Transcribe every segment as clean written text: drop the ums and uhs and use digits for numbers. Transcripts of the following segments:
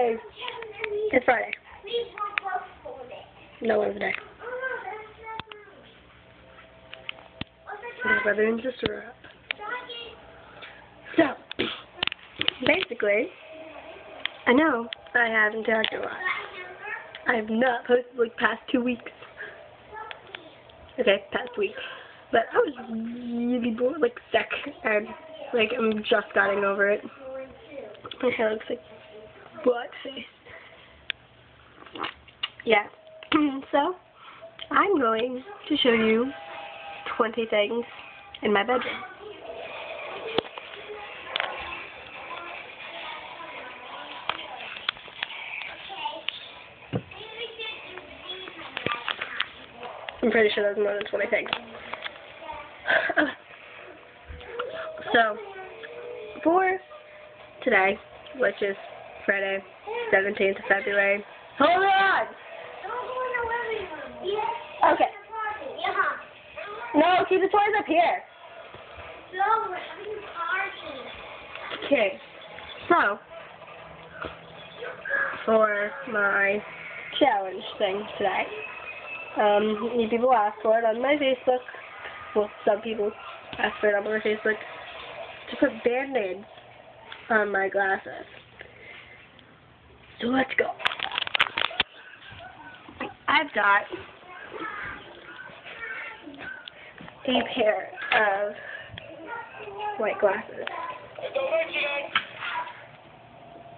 days. It's Friday. No Wednesday. My brother and sister are up. So, basically, I know I haven't talked a lot. I have not posted like past 2 weeks. Okay, past week. But I was really bored, like sick, and like I'm just getting over it. My hair looks like blackface. Yeah. So, I'm going to show you 20 things in my bedroom. I'm pretty sure there's more than 20 things. So, for today, which is Friday, 17th of February. Hold on! Okay. No, keep the toys up here. Okay. So, for my challenge thing today, you people asked for it on my Facebook. Well, some people asked for it on my Facebook to put Band-Aids on my glasses. So let's go. I've got a pair of white glasses.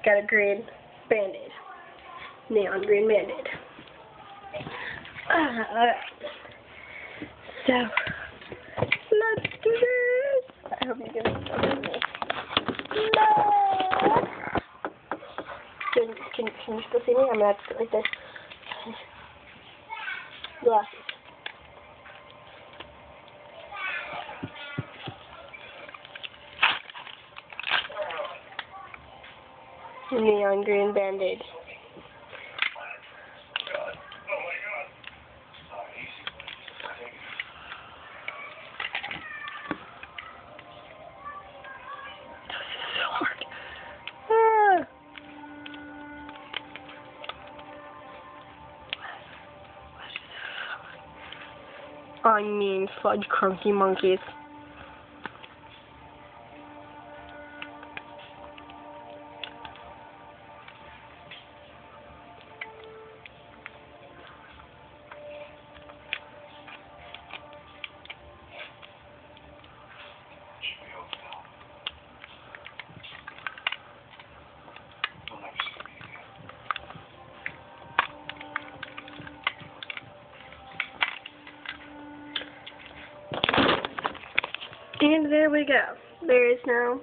Got a green Band-Aid. Neon green Band-Aid. Alright. So, let's do this. I hope you can see me. No! Can you still see me? I'm going to have to go like this. Glasses. Neon green Band-Aid. I mean, fudge crunky monkeys. And there we go. There is now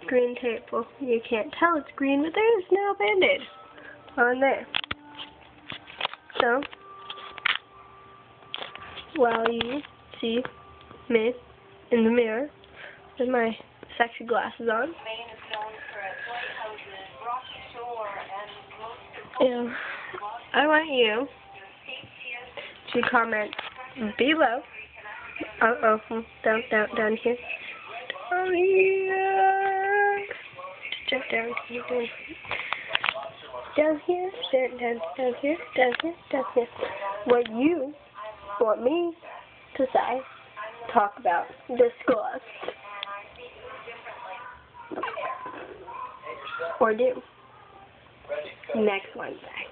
green tape. Well, you can't tell it's green, but there is now a Band-Aid on there. So, while you see me in the mirror with my sexy glasses on, and I want you to comment below. Down here. Down here. Just down here. Down here. What you want me to say, talk about, discuss, or do next Wednesday.